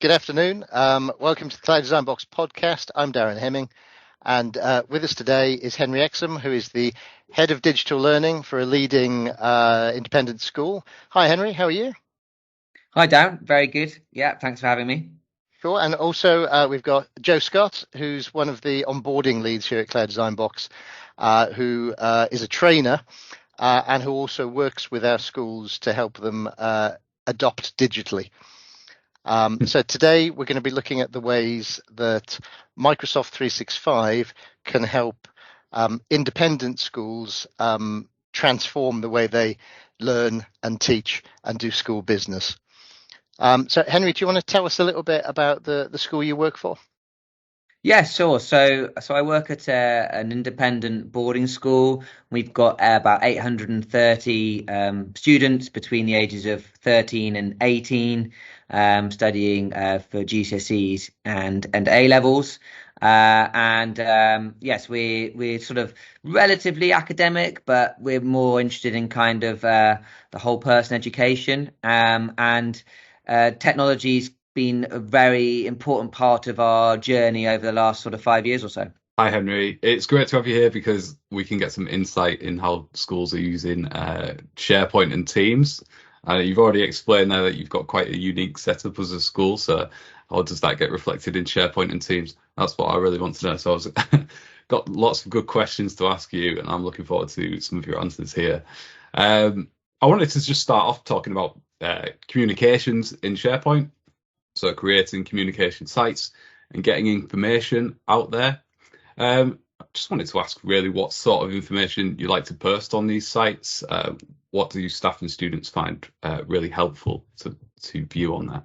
good afternoon. Welcome to the Cloud Design Box podcast. I'm Darren Hemming, and with us today is Henry Exum, who is the Head of Digital Learning for a leading independent school. Hi, Henry. How are you? Hi, Darren. Very good. Yeah, thanks for having me. Cool. And also we've got Joe Scott, who's one of the onboarding leads here at Cloud Design Box, who is a trainer and who also works with our schools to help them adopt digitally. So today we're going to be looking at the ways that Microsoft 365 can help independent schools transform the way they learn and teach and do school business. So Henry, do you want to tell us a little bit about the school you work for? Yeah, sure. So I work at an independent boarding school. We've got about 830 students between the ages of 13 and 18, studying for GCSEs and A levels. Yes, we're sort of relatively academic, but we're more interested in kind of the whole person education. Technology's been a very important part of our journey over the last sort of 5 years or so. Hi, Henry. It's great to have you here because we can get some insight in how schools are using SharePoint and Teams. You've already explained there that you've got quite a unique setup as a school. So how does that get reflected in SharePoint and Teams? That's what I really want to know. So I've got lots of good questions to ask you, and I'm looking forward to some of your answers here. I wanted to just start off talking about communications in SharePoint. So creating communication sites and getting information out there. I just wanted to ask really what sort of information you like to post on these sites. What do staff and students find really helpful to view on that?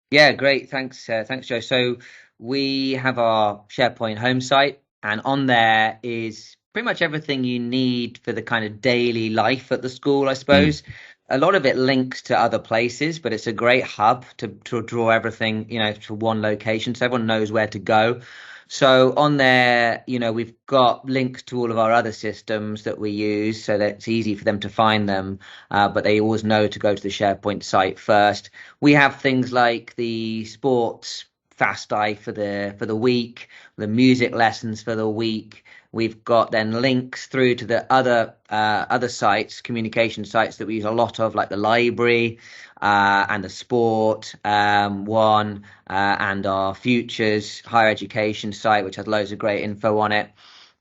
Yeah, great. Thanks, Joe. So we have our SharePoint home site, and on there is pretty much everything you need for the kind of daily life at the school, I suppose. A lot of it links to other places, but it's a great hub to draw everything, to one location so everyone knows where to go. So on there, we've got links to all of our other systems that we use so that it's easy for them to find them, but they always know to go to the SharePoint site first. We have things like the sports FASTI for the week, the music lessons for the week. We've got then links through to the other sites, communication sites that we use a lot of, like the library and the sport one, and our futures higher education site, which has loads of great info on it.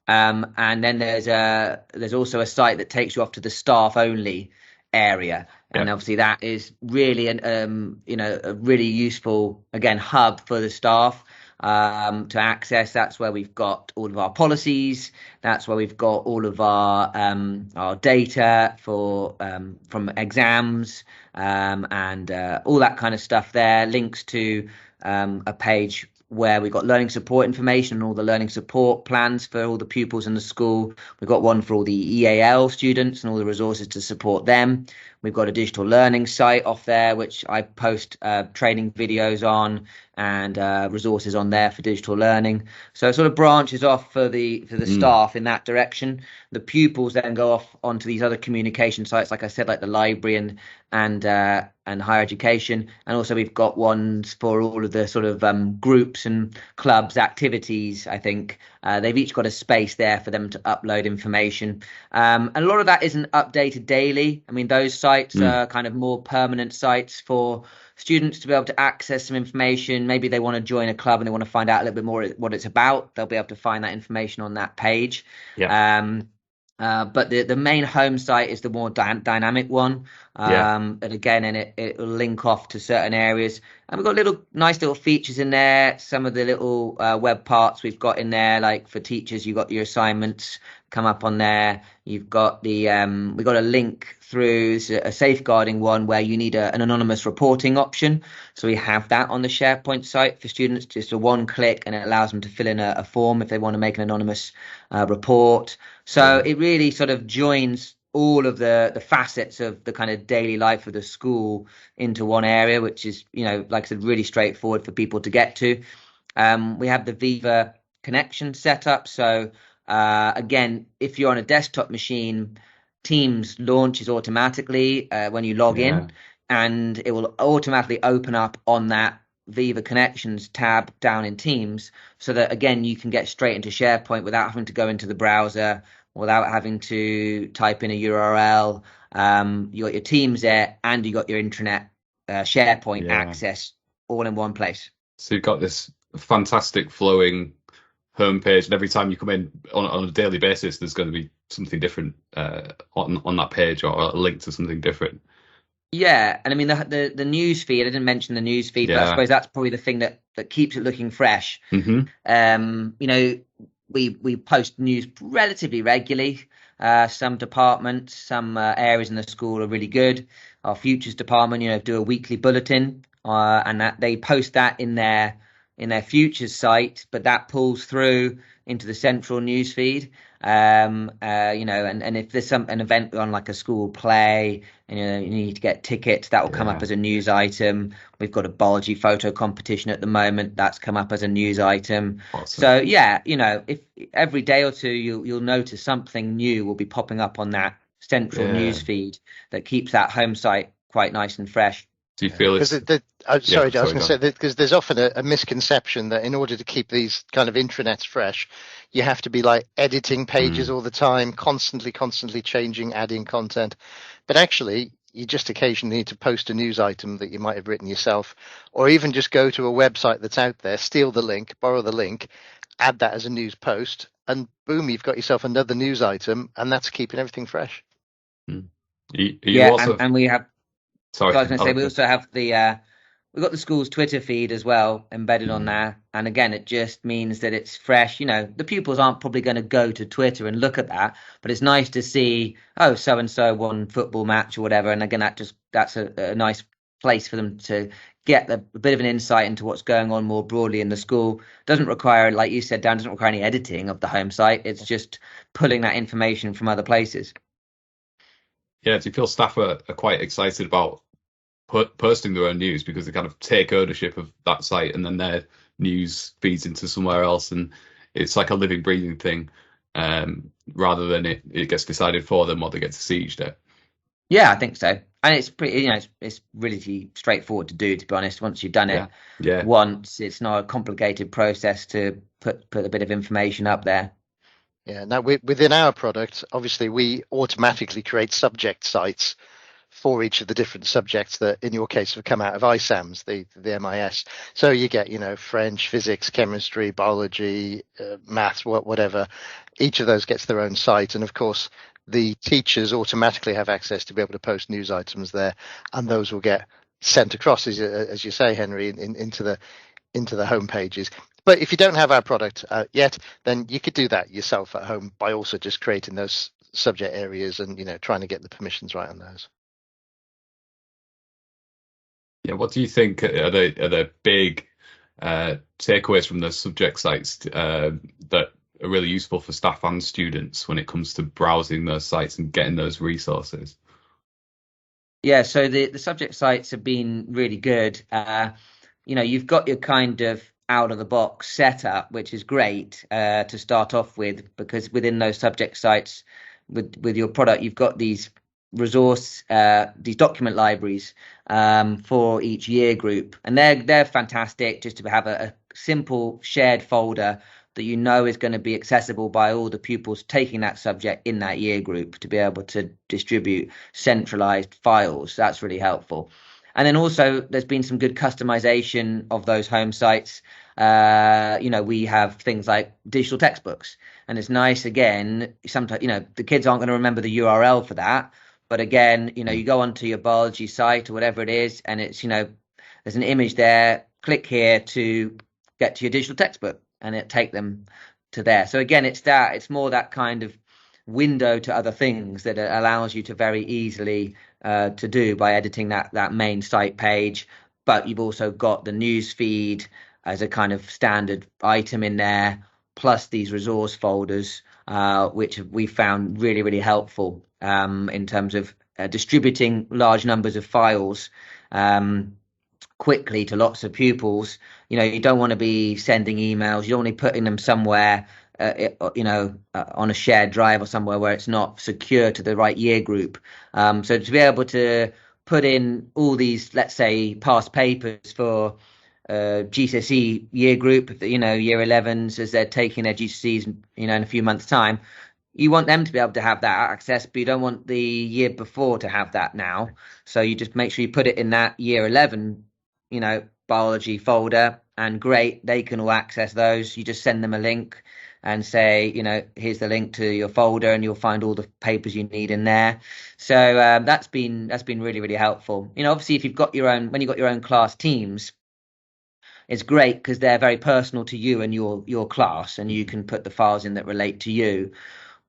And then there's also a site that takes you off to the staff only area. And obviously that is really a really useful, again, hub for the staff to access. That's where we've got all of our policies. That's where we've got all of our data for from exams and all that kind of stuff there. Links to a page where we've got learning support information and all the learning support plans for all the pupils in the school. We've got one for all the EAL students and all the resources to support them. We've got a digital learning site off there, which I post training videos on and resources on there for digital learning. So it sort of branches off for the staff in that direction. The pupils then go off onto these other communication sites, like I said, like the library and higher education. And also we've got ones for all of the sort of groups and clubs activities. I think they've each got a space there for them to upload information. And a lot of that isn't updated daily. I mean, those sites are kind of more permanent sites for students to be able to access some information. Maybe they want to join a club and they want to find out a little bit more what it's about. They'll be able to find that information on that page. But the main home site is the more dynamic one. And again, it will link off to certain areas. And we've got nice little features in there. Some of the little web parts we've got in there, like for teachers, you've got your assignments come up on there. You've got we've got a link through a safeguarding one where you need an anonymous reporting option. So we have that on the SharePoint site for students, just a one click, and it allows them to fill in a form if they want to make an anonymous report. So it really sort of joins all of the facets of the kind of daily life of the school into one area, which is, like I said, really straightforward for people to get to. We have the Viva connection set up. So again, if you're on a desktop machine, Teams launches automatically when you log in, and it will automatically open up on that Viva Connections tab down in Teams, so that again you can get straight into SharePoint without having to go into the browser, without having to type in a URL. You got your Teams there, and you got your intranet SharePoint access all in one place. So you've got this fantastic flowing homepage, and every time you come in on a daily basis, there's going to be something different on that page, or a link to something different. Yeah, and I mean the news feed. I didn't mention the news feed, but I suppose that's probably the thing that keeps it looking fresh. Mm-hmm. You know, we post news relatively regularly. Some departments, some areas in the school are really good. Our futures department, you know, do a weekly bulletin, and that they post that in their futures site, but that pulls through into the central news feed. You know, and if there's an event on like a school play, and you know you need to get tickets, that will come up as a news item. We've got a biology photo competition at the moment, that's come up as a news item. Awesome. So yeah, you know, if every day or two you'll notice something new will be popping up on that central news feed that keeps that home site quite nice and fresh. Do you feel it's... Sorry, Joe, I was going to say that because there's often a misconception that in order to keep these kind of intranets fresh, you have to be like editing pages all the time, constantly changing, adding content. But actually, you just occasionally need to post a news item that you might have written yourself, or even just go to a website that's out there, steal the link, borrow the link, add that as a news post, and boom, you've got yourself another news item, and that's keeping everything fresh. And we have... Sorry, so I was going to say we also have we've got the school's Twitter feed as well embedded on there, and again it just means that it's fresh. You know, the pupils aren't probably going to go to Twitter and look at that, but it's nice to see, oh, so and so won football match or whatever, and again that's a nice place for them to get a bit of an insight into what's going on more broadly in the school. Doesn't require, like you said, Dan, doesn't require any editing of the home site. It's just pulling that information from other places. Yeah, do you feel staff are quite excited about posting their own news because they kind of take ownership of that site, and then their news feeds into somewhere else, and it's like a living, breathing thing, rather than it gets decided for them what they get to see each day? Yeah, I think so. And it's pretty, you know, it's really straightforward to do, to be honest. Once you've done it once, it's not a complicated process to put a bit of information up there. Yeah. Now, within our product, obviously, we automatically create subject sites for each of the different subjects that, in your case, have come out of ISAMS, the MIS. So you get, you know, French, physics, chemistry, biology, maths, whatever. Each of those gets their own site, and of course, the teachers automatically have access to be able to post news items there, and those will get sent across, as you say, Henry, into the home pages. But if you don't have our product yet, then you could do that yourself at home by also just creating those subject areas and, you know, trying to get the permissions right on those. Yeah, what do you think are the big takeaways from those subject sites that are really useful for staff and students when it comes to browsing those sites and getting those resources? Yeah, so the subject sites have been really good. You know, you've got your kind of out of the box setup, which is great to start off with, because within those subject sites with your product, you've got these these document libraries for each year group, and they're fantastic just to have a simple shared folder that you know is going to be accessible by all the pupils taking that subject in that year group, to be able to distribute centralized files. That's really helpful. And then also there's been some good customization of those home sites. You know, we have things like digital textbooks, and it's nice, again, sometimes, you know, the kids aren't going to remember the URL for that, but again, you know, you go onto your biology site or whatever it is, and it's, you know, there's an image there, click here to get to your digital textbook, and it take them to there. So again, it's more that kind of window to other things that allows you to very easily to do by editing that main site page. But you've also got the news feed as a kind of standard item in there, plus these resource folders, which we found really, really helpful in terms of distributing large numbers of files quickly to lots of pupils. You know, you don't want to be sending emails, you don't want to be putting them somewhere on a shared drive or somewhere where it's not secure to the right year group. So to be able to put in all these, let's say, past papers for GCSE year group, you know, year 11s, as they're taking their GCSEs, you know, in a few months' time. You want them to be able to have that access, but you don't want the year before to have that now. So you just make sure you put it in that year 11, you know, biology folder, and great, they can all access those. You just send them a link and say, you know, here's the link to your folder, and you'll find all the papers you need in there. So that's been really, really helpful. You know, obviously, if you've got your own, when you've got your own class teams, it's great because they're very personal to you and your class, and you can put the files in that relate to you.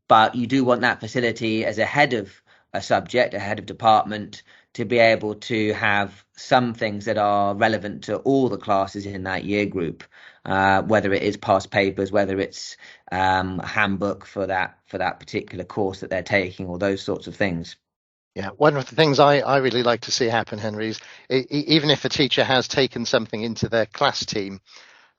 But you do want that facility as a head of a subject, a head of department, to be able to have some things that are relevant to all the classes in that year group, whether it is past papers, whether it's a handbook for that particular course that they're taking, or those sorts of things. Yeah, one of the things I really like to see happen, Henry, is even if a teacher has taken something into their class team,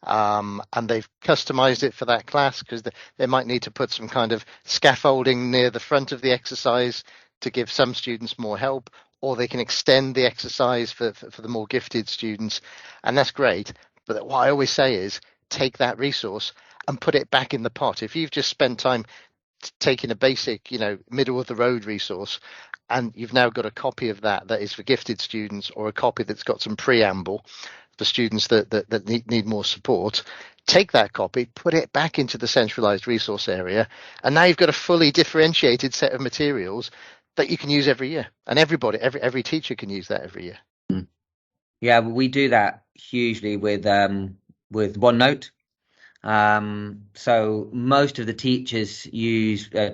and they've customized it for that class, because they might need to put some kind of scaffolding near the front of the exercise to give some students more help, or they can extend the exercise for the more gifted students, and that's great. But what I always say is, take that resource and put it back in the pot. If you've just spent time taking a basic, you know, middle of the road resource, and you've now got a copy of that is for gifted students, or a copy that's got some preamble for students that need more support, take that copy, put it back into the centralized resource area, and now you've got a fully differentiated set of materials that you can use every year, and every teacher can use that every year. Yeah, we do that hugely with OneNote. So most of the teachers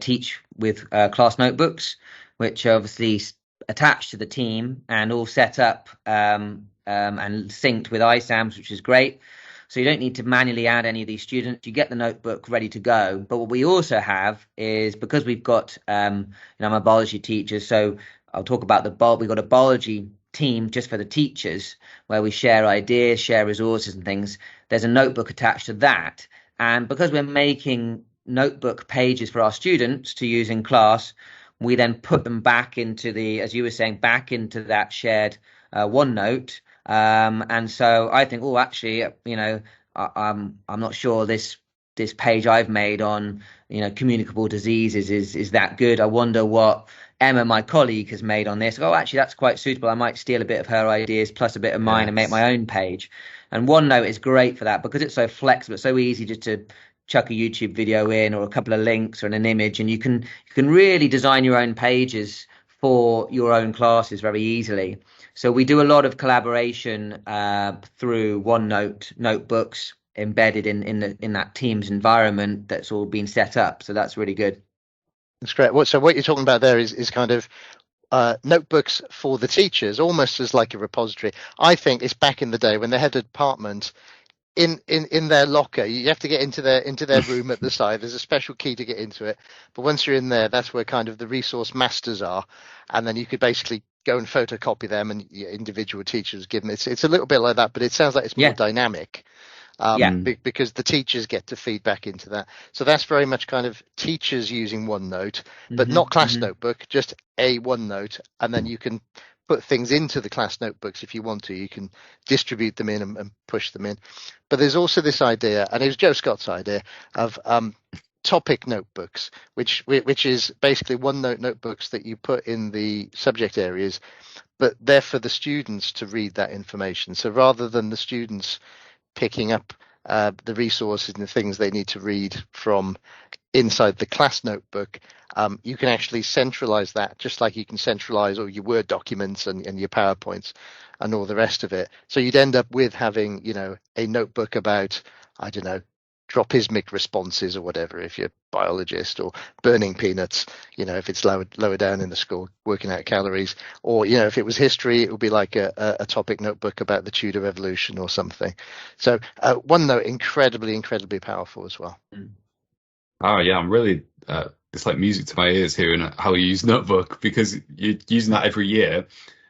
teach with class notebooks, which are obviously attached to the team and all set up and synced with iSAMS, which is great. So you don't need to manually add any of these students. You get the notebook ready to go. But what we also have is, because we've got, I'm a biology teacher, so I'll talk about we've got a biology team just for the teachers, where we share ideas, share resources and things. There's a notebook attached to that. And because we're making notebook pages for our students to use in class, we then put them back into as you were saying, back into that shared OneNote. And so I think, actually, you know, I'm not sure this page I've made on, you know, communicable diseases is that good. I wonder what Emma, my colleague, has made on this. Actually, that's quite suitable. I might steal a bit of her ideas plus a bit of mine and make my own page. And OneNote is great for that because it's so flexible. It's so easy just to chuck a YouTube video in, or a couple of links, or an image, and you can really design your own pages for your own classes very easily. So we do a lot of collaboration through OneNote notebooks embedded in that team's environment that's all been set up. So that's really good. That's great. So what you're talking about there is kind of notebooks for the teachers, almost as like a repository. I think it's back in the day when they had a department in their locker. You have to get into their room at the side. There's a special key to get into it. But once you're in there, that's where kind of the resource masters are, and then you could basically go and photocopy them, and individual teachers give them. It's a little bit like that, but it sounds like it's more dynamic. Because the teachers get to feed back into that. So that's very much kind of teachers using OneNote, but not class notebook, just a OneNote, and then you can put things into the class notebooks if you want to. You can distribute them in and push them in. But there's also this idea, and it was Joe Scott's idea, of topic notebooks, which is basically OneNote notebooks that you put in the subject areas, but they're for the students to read that information. So rather than the students picking up the resources and the things they need to read from inside the class notebook, you can actually centralize that, just like you can centralize all your Word documents and your PowerPoints and all the rest of it. So you'd end up with having, you know, a notebook about, I don't know, tropismic responses or whatever, if you're a biologist, or burning peanuts, you know, if it's lower down in the school, working out calories, or, you know, if it was history, it would be like a topic notebook about the Tudor Revolution or something. So OneNote, incredibly powerful as well. Oh yeah, I'm really it's like music to my ears hearing how you use Notebook, because you're using that every year,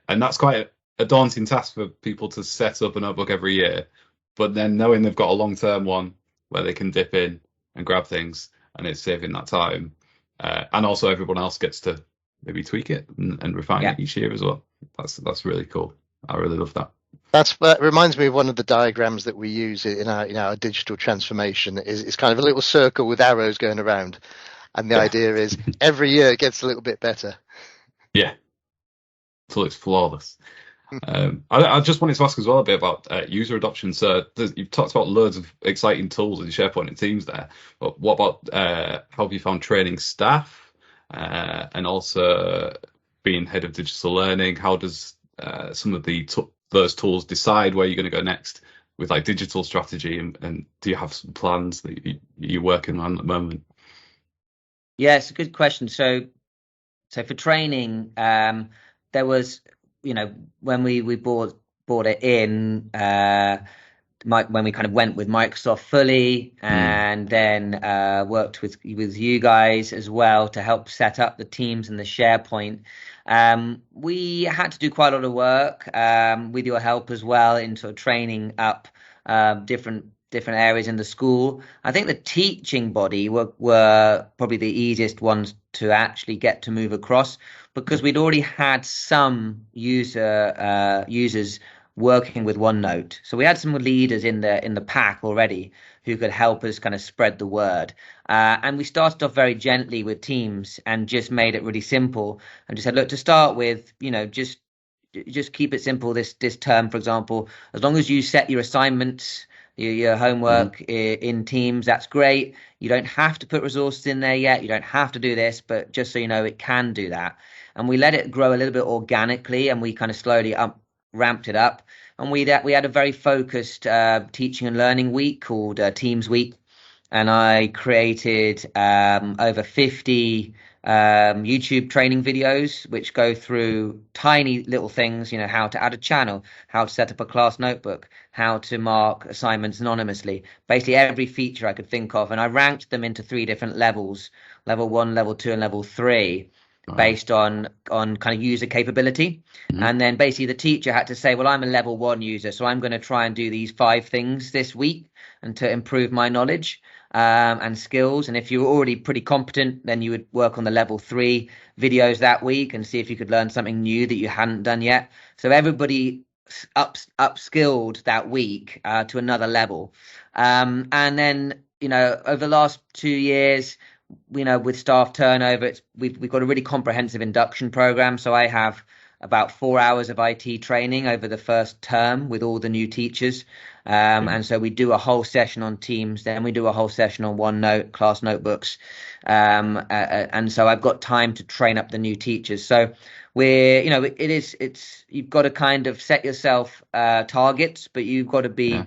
and that's quite a daunting task for people to set up a notebook every year. But then knowing they've got a long-term one where they can dip in and grab things, and it's saving that time, and also everyone else gets to maybe tweak it and refine it each year as well. That's really cool. I really love that. That reminds me of one of the diagrams that we use in our digital transformation. Is kind of a little circle with arrows going around, and the Yeah. idea is every year it gets a little bit better. Yeah, until it's flawless. I just wanted to ask as well a bit about user adoption. So you've talked about loads of exciting tools in SharePoint and Teams there, but what about how have you found training staff and also being head of digital learning? How does some of those tools decide where you're going to go next with like digital strategy, and do you have some plans that you're working on at the moment? Yeah, it's a good question. So for training, there was, when we bought it in, when we kind of went with Microsoft fully, and then worked with you guys as well to help set up the Teams and the SharePoint. We had to do quite a lot of work with your help as well in sort of training up different areas in the school. I think the teaching body were probably the easiest ones to actually get to move across, because we'd already had some users working with OneNote. So we had some leaders in the pack already who could help us kind of spread the word. And we started off very gently with Teams and just made it really simple and just said, look, to start with, just keep it simple this term, for example. As long as you set your assignments, your homework in Teams, that's great. You don't have to put resources in there yet. You don't have to do this, but just so you know, it can do that. And we let it grow a little bit organically, and we kind of slowly ramped it up. And we had a very focused teaching and learning week called Teams Week. And I created over 50 YouTube training videos, which go through tiny little things, how to add a channel, how to set up a class notebook, how to mark assignments anonymously, basically every feature I could think of. And I ranked them into 3 different levels: level 1, level 2, and level 3. Wow. Based on kind of user capability. And then basically the teacher had to say, well, I'm a level 1 user, so I'm going to try and do these 5 things this week and to improve my knowledge and skills. And if you were already pretty competent, then you would work on the level 3 videos that week and see if you could learn something new that you hadn't done yet. So everybody upskilled that week to another level. And then, over the last 2 years, with staff turnover, we've got a really comprehensive induction program. So I have about 4 hours of IT training over the first term with all the new teachers. And so we do a whole session on Teams, then we do a whole session on OneNote, class notebooks. And so I've got time to train up the new teachers. So you've got to kind of set yourself targets, but you've got to be,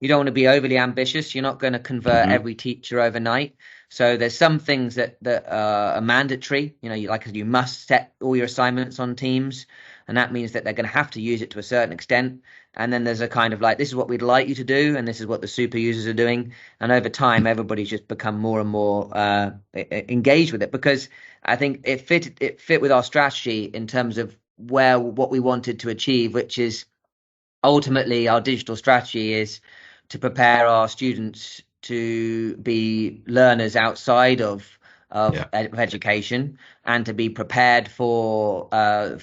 you don't want to be overly ambitious. You're not going to convert every teacher overnight. So there's some things that are mandatory. You must set all your assignments on Teams, and that means that they're going to have to use it to a certain extent. And then there's a kind of this is what we'd like you to do, and this is what the super users are doing. And over time, everybody's just become more and more engaged with it, because I think it fit with our strategy in terms of what we wanted to achieve, which is ultimately our digital strategy is to prepare our students to be learners outside of education, and to be prepared for the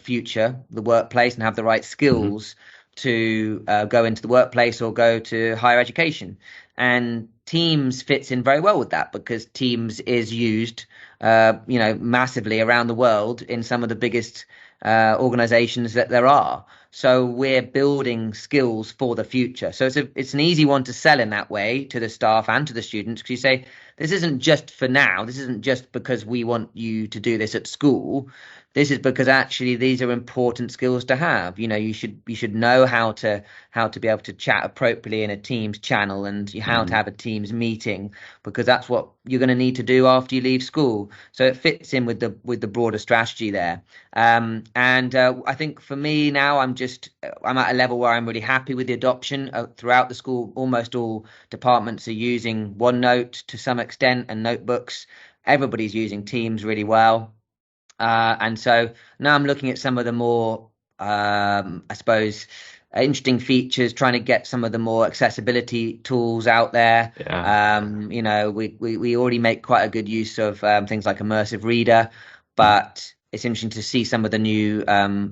workplace, and have the right skills to go into the workplace or go to higher education. And Teams fits in very well with that, because Teams is used massively around the world in some of the biggest organizations that there are. So we're building skills for the future. So it's an easy one to sell in that way to the staff and to the students, because you say, this isn't just for now. This isn't just because we want you to do this at school. This is because actually these are important skills to have. You should know how to be able to chat appropriately in a Teams channel, and how to have a Teams meeting, because that's what you're going to need to do after you leave school. So it fits in with the broader strategy there. And I think for me now, I'm at a level where I'm really happy with the adoption throughout the school. Almost all departments are using OneNote to some extent, and notebooks. Everybody's using Teams really well. And so now I'm looking at some of the more, I suppose, interesting features, trying to get some of the more accessibility tools out there. We already make quite a good use of things like Immersive Reader, but it's interesting to see some of the new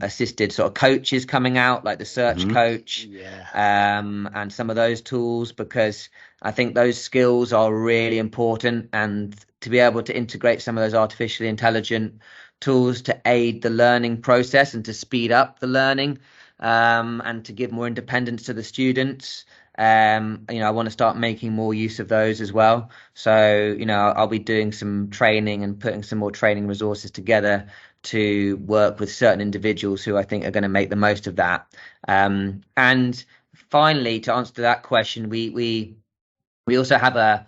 assisted sort of coaches coming out, like the Search Coach, and some of those tools, because I think those skills are really important, and to be able to integrate some of those artificially intelligent tools to aid the learning process and to speed up the learning, and to give more independence to the students. I want to start making more use of those as well. So, I'll be doing some training and putting some more training resources together to work with certain individuals who I think are going to make the most of that. And finally, to answer that question, we also have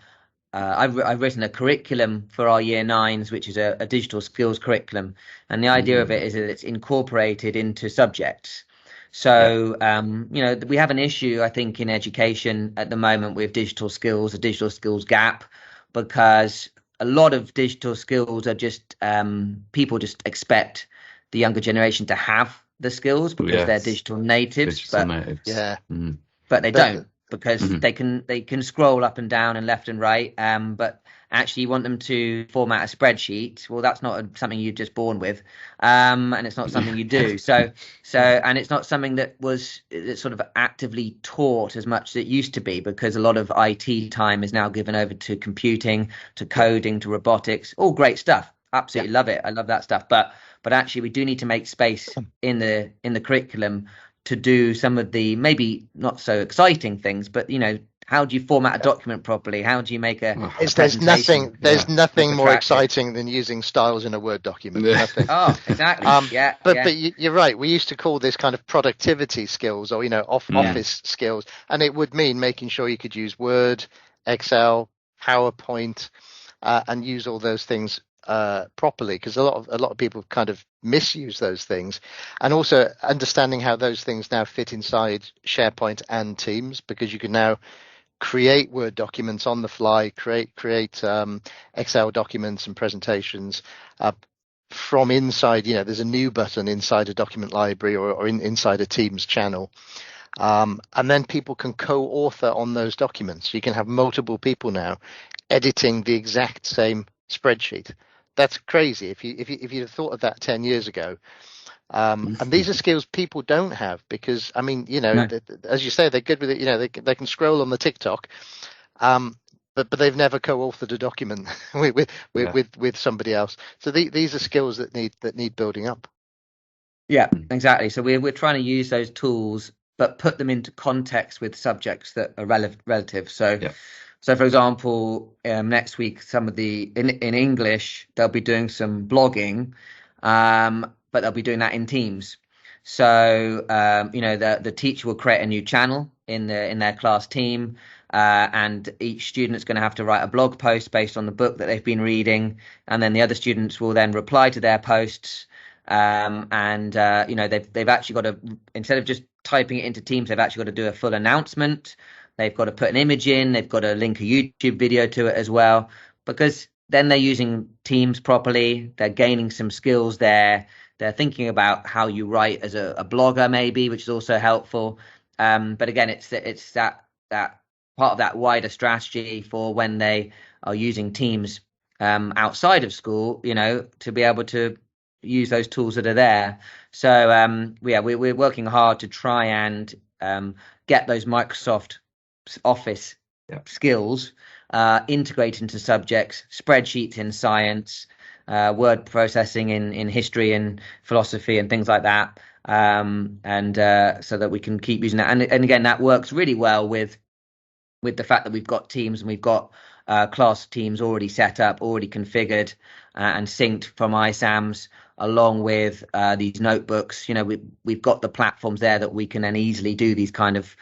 I've written a curriculum for our year nines, which is a digital skills curriculum. And the idea of it is that it's incorporated into subjects. So, we have an issue, I think, in education at the moment with digital skills, a digital skills gap, because a lot of digital skills are just people just expect the younger generation to have the skills because they're digital natives, but they don't, because they can scroll up and down and left and right, but actually you want them to format a spreadsheet. Well, that's not something you're just born with, and it's not something you do. So and it's not something that was sort of actively taught as much as it used to be, because a lot of IT time is now given over to computing, to coding, to robotics. All great stuff. Absolutely love it. I love that stuff. But actually we do need to make space in the curriculum to do some of the maybe not so exciting things, but how do you format a document properly? How do you make there's nothing more exciting than using styles in a Word document. Nothing. Oh, exactly. But you're right. We used to call this kind of productivity skills, or office skills, and it would mean making sure you could use Word, Excel, PowerPoint, and use all those things properly, because a lot of people kind of misuse those things, and also understanding how those things now fit inside SharePoint and Teams, because you can now create Word documents on the fly, create Excel documents and presentations from inside. There's a new button inside a document library or inside a Teams channel, and then people can co-author on those documents. You can have multiple people now editing the exact same spreadsheet. That's crazy. If you'd have thought of that 10 years ago. And these are skills people don't have, because as you say, they're good with it. They can scroll on the TikTok, but they've never co-authored a document with somebody else. So these are skills that need building up. Yeah, exactly. So we're trying to use those tools, but put them into context with subjects that are relative. So for example, next week, in English, they'll be doing some blogging, but they'll be doing that in Teams. So the teacher will create a new channel in their class team, and each student's going to have to write a blog post based on the book that they've been reading, and then the other students will then reply to their posts. And they've actually got to, instead of just typing it into Teams, they've actually got to do a full announcement. They've got to put an image in. They've got to link a YouTube video to it as well, because then they're using Teams properly. They're gaining some skills there. They're thinking about how you write as a blogger, maybe, which is also helpful. But again, it's that part of that wider strategy for when they are using Teams outside of school, to be able to use those tools that are there. So we're working hard to try and get those Microsoft Office skills integrated into subjects, spreadsheets in science, word processing in history and philosophy and things like that, and so that we can keep using that. And again, that works really well with the fact that we've got Teams and we've got class teams already set up, already configured, and synced from iSAMS, along with these notebooks. We've got the platforms there that we can then easily do these kind of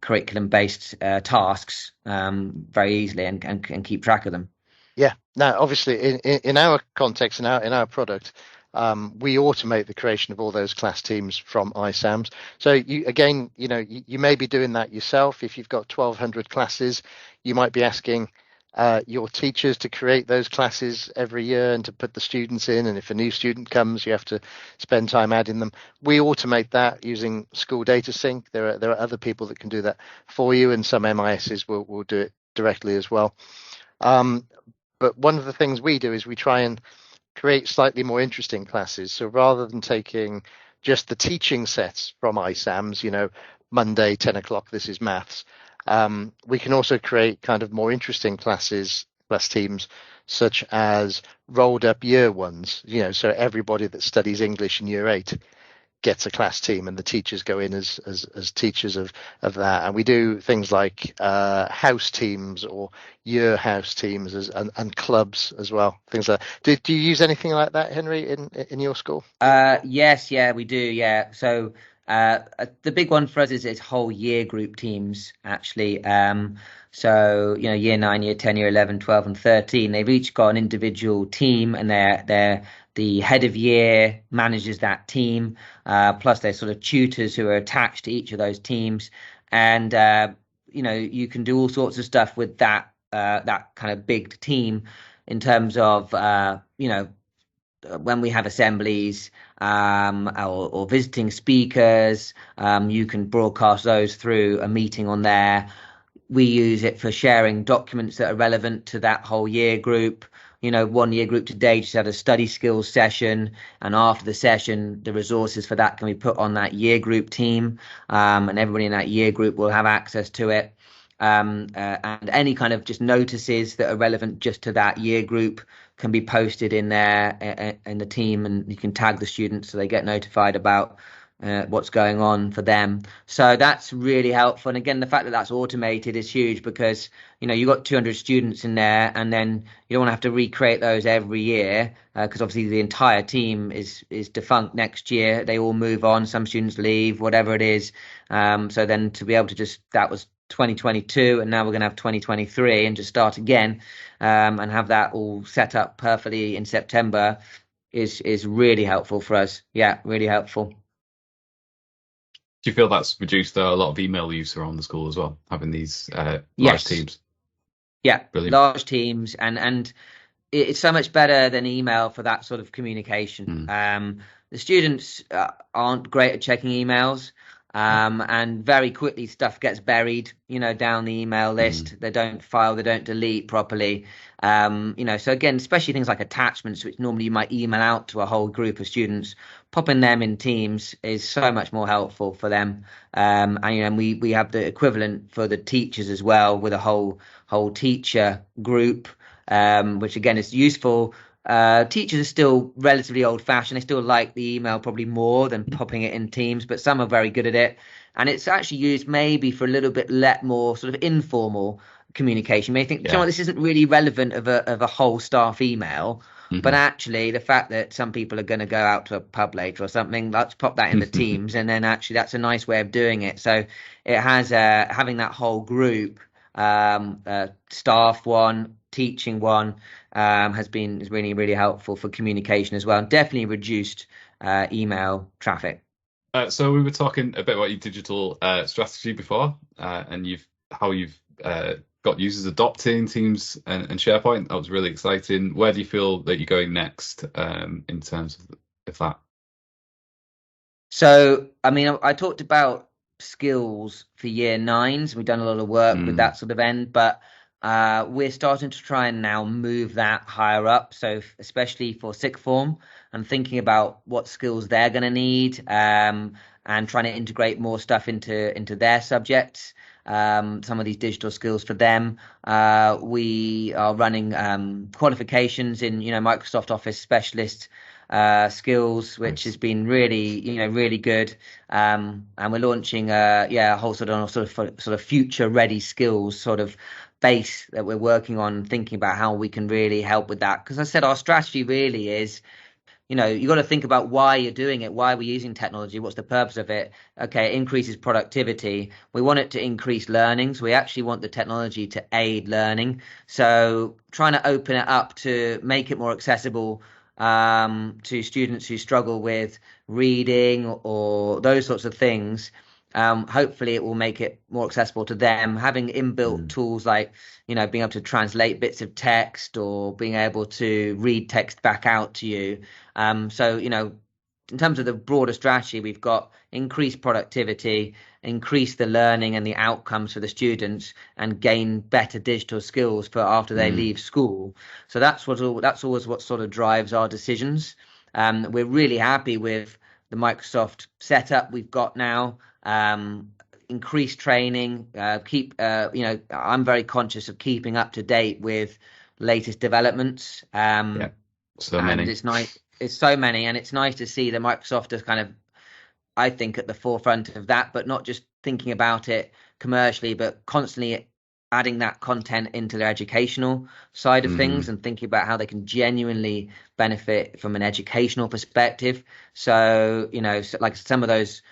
curriculum based tasks very easily and keep track of them. Yeah. Now, obviously, in our context, in our product, we automate the creation of all those class teams from iSAMS. So you may be doing that yourself. If you've got 1,200 classes, you might be asking your teachers to create those classes every year and to put the students in. And if a new student comes, you have to spend time adding them. We automate that using School Data Sync. There are other people that can do that for you, and some MISs will do it directly as well. But one of the things we do is we try and create slightly more interesting classes. So rather than taking just the teaching sets from ISAMS, Monday, 10 o'clock, this is maths, we can also create kind of more interesting class teams, such as rolled up year ones, so everybody that studies English in year 8 gets a class team, and the teachers go in as teachers of that. And we do things like house teams or year house teams and clubs as well, things like that. Do you use anything like that, Henry, in your school? Yes, yeah, we do. Yeah. So the big one for us is whole year group teams, actually. So, year 9, year 10, year 11, 12, and 13, they've each got an individual team, and they're the head of year manages that team. Plus there's sort of tutors who are attached to each of those teams. And, you can do all sorts of stuff with that kind of big team in terms of, when we have assemblies or visiting speakers, you can broadcast those through a meeting on there. We use it for sharing documents that are relevant to that whole year group. One year group today just had a study skills session, and after the session, the resources for that can be put on that year group team, and everybody in that year group will have access to it. And any kind of just notices that are relevant just to that year group can be posted in there in the team, and you can tag the students so they get notified about what's going on for them. So that's really helpful. And again, the fact that that's automated is huge, because you've got 200 students in there, and then you don't want to have to recreate those every year, because obviously the entire team is defunct next year. They all move on, some students leave, whatever it is. So then to be able to that was 2022, and now we're going to have 2023 and just start again, and have that all set up perfectly in September is really helpful for us. Yeah, really helpful. Do you feel that's reduced a lot of email use around the school as well, having these large Yes. teams? Yeah, Brilliant. Large teams, and it's so much better than email for that sort of communication. The students aren't great at checking emails, and very quickly stuff gets buried, down the email list. They don't file, they don't delete properly. So again, especially things like attachments, which normally you might email out to a whole group of students, popping them in Teams is so much more helpful for them. And we have the equivalent for the teachers as well, with a whole teacher group, which again is useful. Teachers are still relatively old-fashioned. They still like the email probably more than popping it in Teams, but some are very good at it. And it's actually used maybe for a little bit more sort of informal communication. You may think, this isn't really relevant of a whole staff email, but actually the fact that some people are going to go out to a pub later or something, let's pop that in the Teams, and then actually that's a nice way of doing it. So it has having that whole group, staff one, teaching one, is really, really helpful for communication as well, and definitely reduced email traffic. So we were talking a bit about your digital strategy before, and how you've got users adopting Teams and SharePoint. That was really exciting. Where do you feel that you're going next in terms of that? So, I talked about skills for year 9s. We've done a lot of work with that sort of end, but we're starting to try and now move that higher up. So especially for sixth form, I'm thinking about what skills they're going to need, and trying to integrate more stuff into their subjects. Some of these digital skills for them. We are running qualifications in Microsoft Office specialist skills, which has been really really good, and we're launching a whole sort of future ready skills sort of base that we're working on, thinking about how we can really help with that. Because I said our strategy really is, you got to think about why you're doing it, why we're using technology, what's the purpose of it. Okay, it increases productivity. We want it to increase learning, so we actually want the technology to aid learning. So trying to open it up to make it more accessible to students who struggle with reading or those sorts of things. Hopefully it will make it more accessible to them, having inbuilt tools like being able to translate bits of text or being able to read text back out to you. So in terms of the broader strategy, we've got increased productivity, increase the learning and the outcomes for the students, and gain better digital skills for after they leave school. So that's always what sort of drives our decisions. We're really happy with the Microsoft setup we've got now. Increased training, I'm very conscious of keeping up to date with latest developments. So many. And it's so many, and it's nice to see that Microsoft is kind of, I think, at the forefront of that, but not just thinking about it commercially, but constantly adding that content into their educational side of things and thinking about how they can genuinely benefit from an educational perspective. So, like some of those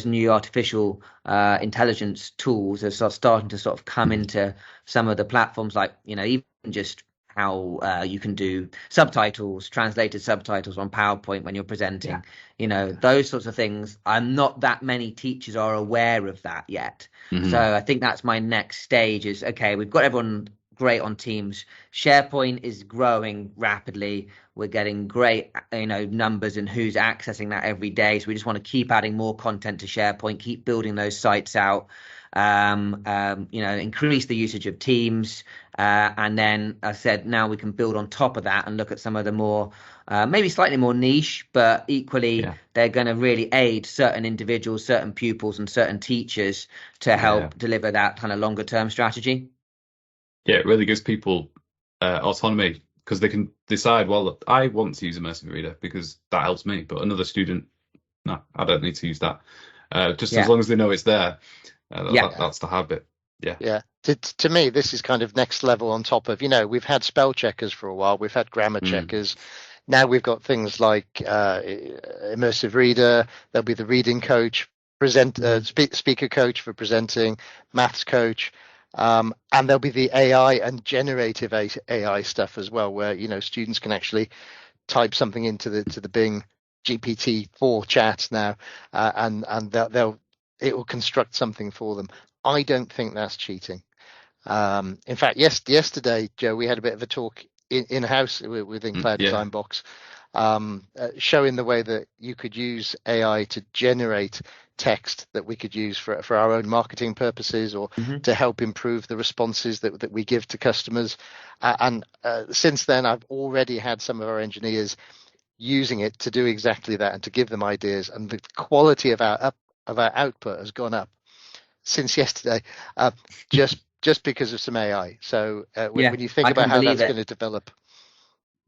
new artificial intelligence tools are starting to sort of come into some of the platforms, like, even just how you can do translated subtitles on PowerPoint when you're presenting. Those sorts of things. Not that many teachers are aware of that yet. So I think that's my next stage is, okay, we've got everyone great on Teams. SharePoint is growing rapidly. We're getting great, numbers and who's accessing that every day. So we just want to keep adding more content to SharePoint, keep building those sites out. Increase the usage of Teams, and then I said now we can build on top of that and look at some of the more maybe slightly more niche, but equally they're going to really aid certain individuals, certain pupils and certain teachers to help deliver that kind of longer term strategy. It really gives people autonomy, because they can decide, well, I want to use Immersive Reader because that helps me, but another student, no, I don't need to use that. As long as they know it's there. That's the habit. To me, this is kind of next level on top of, we've had spell checkers for a while, we've had grammar checkers. Now we've got things like Immersive Reader. There'll be the reading coach, speaker coach for presenting, maths coach, and there'll be the AI and generative AI stuff as well, where students can actually type something into the Bing GPT-4 chat now, and it will construct something for them. I don't think that's cheating. In fact, yesterday, Joe, we had a bit of a talk in-house within Cloud Design Box, showing the way that you could use AI to generate text that we could use for our own marketing purposes, or to help improve the responses that we give to customers. And since then, I've already had some of our engineers using it to do exactly that and to give them ideas, and the quality of our output has gone up since yesterday, just because of some AI. So when you think about how that's going to develop.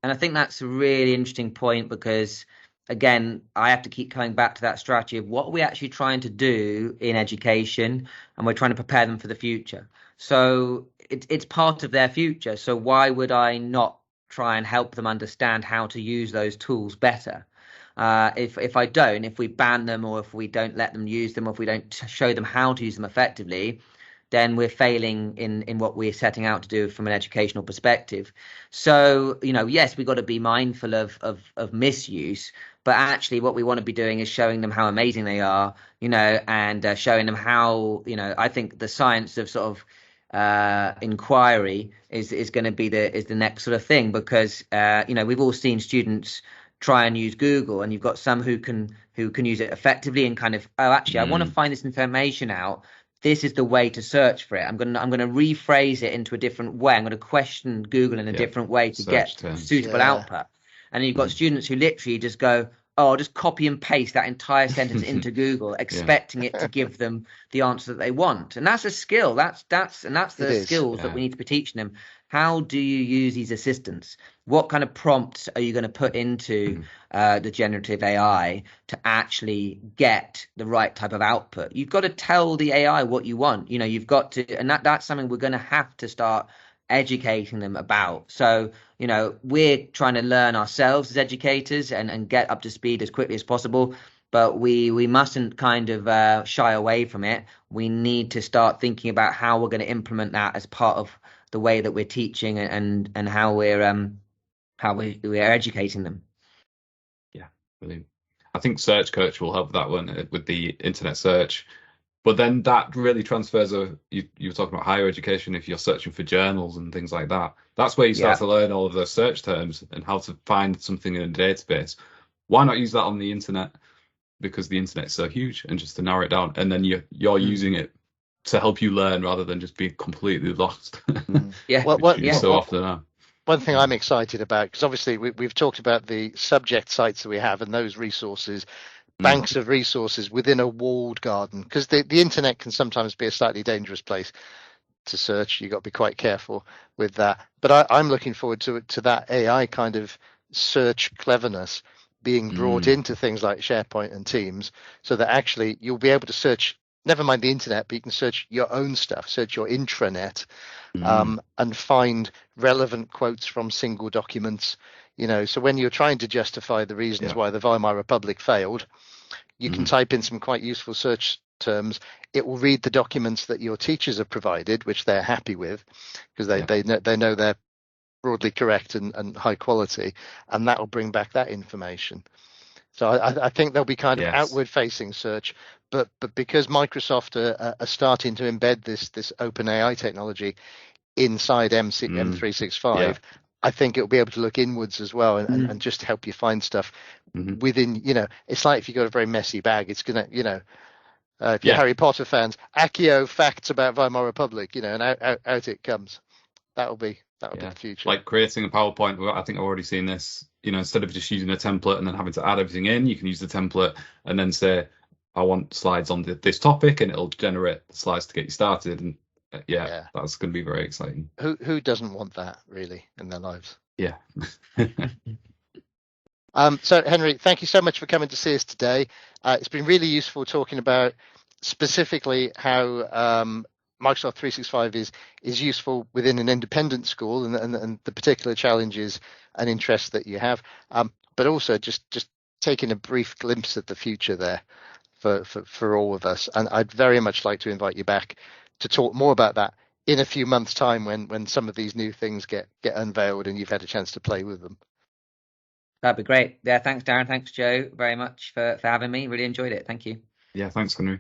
And I think that's a really interesting point, because again, I have to keep coming back to that strategy of what we're actually trying to do in education, and we're trying to prepare them for the future. So it's part of their future. So why would I not try and help them understand how to use those tools better? If we ban them, or if we don't let them use them, or if we don't show them how to use them effectively, then we're failing in what we're setting out to do from an educational perspective. So, yes, we've got to be mindful of misuse, but actually what we want to be doing is showing them how amazing they are, and showing them how, I think the science of sort of inquiry is going to be the next sort of thing, because, we've all seen students try and use Google, and you've got some who can use it effectively and kind of, I want to find this information out. This is the way to search for it. I'm going to rephrase it into a different way. I'm going to question Google in a different way to get suitable output. And you've got students who literally just go, I'll just copy and paste that entire sentence into Google, expecting it to give them the answer that they want. And that's a skill. That's the skills that we need to be teaching them. How do you use these assistants? What kind of prompts are you going to put into the generative AI to actually get the right type of output? You've got to tell the AI what you want. You've got to, and that's something we're going to have to start educating them about. So, we're trying to learn ourselves as educators and get up to speed as quickly as possible. But we mustn't kind of shy away from it. We need to start thinking about how we're going to implement that as part of the way that we're teaching and how we're educating them. Yeah, brilliant. I think Search Coach will help that one with the internet search. But then that really transfers. You were talking about higher education. If you're searching for journals and things like that, that's where you start to learn all of those search terms and how to find something in a database. why not use that on the internet? Because the internet's so huge, and just to narrow it down, and then you're using it to help you learn rather than just be completely lost. Yeah. Which you so often are. One thing I'm excited about, because obviously we've talked about the subject sites that we have and those resources, banks of resources within a walled garden, because the internet can sometimes be a slightly dangerous place to search. You've got to be quite careful with that. But I'm looking forward to that AI kind of search cleverness being brought into things like SharePoint and Teams, so that actually you'll be able to search, never mind the internet, but you can search your own stuff, search your intranet, and find relevant quotes from single documents. So when you're trying to justify the reasons why the Weimar Republic failed, you can type in some quite useful search terms. It will read the documents that your teachers have provided, which they're happy with, because they know they're broadly correct and high quality, and that will bring back that information. So I think there'll be kind of outward facing search, but because Microsoft are starting to embed this open AI technology inside M365, I think it'll be able to look inwards as well and just help you find stuff within, it's like if you've got a very messy bag, it's going to, if you're Harry Potter fans, Accio facts about Weimar Republic, and out it comes. That'll be the future. Like creating a PowerPoint, I think I've already seen this, instead of just using a template and then having to add everything in, you can use the template and then say, I want slides on this topic, and it'll generate slides to get you started. And that's going to be very exciting. Who doesn't want that really in their lives? Yeah. So Henry, thank you so much for coming to see us today. It's been really useful talking about specifically how Microsoft 365 is useful within an independent school and the particular challenges and interests that you have, but also just taking a brief glimpse at the future there for all of us. And I'd very much like to invite you back to talk more about that in a few months' time when some of these new things get unveiled and you've had a chance to play with them. That'd be great. Yeah, thanks, Darren. Thanks, Joe, very much for having me. Really enjoyed it. Thank you. Yeah, thanks, Henry.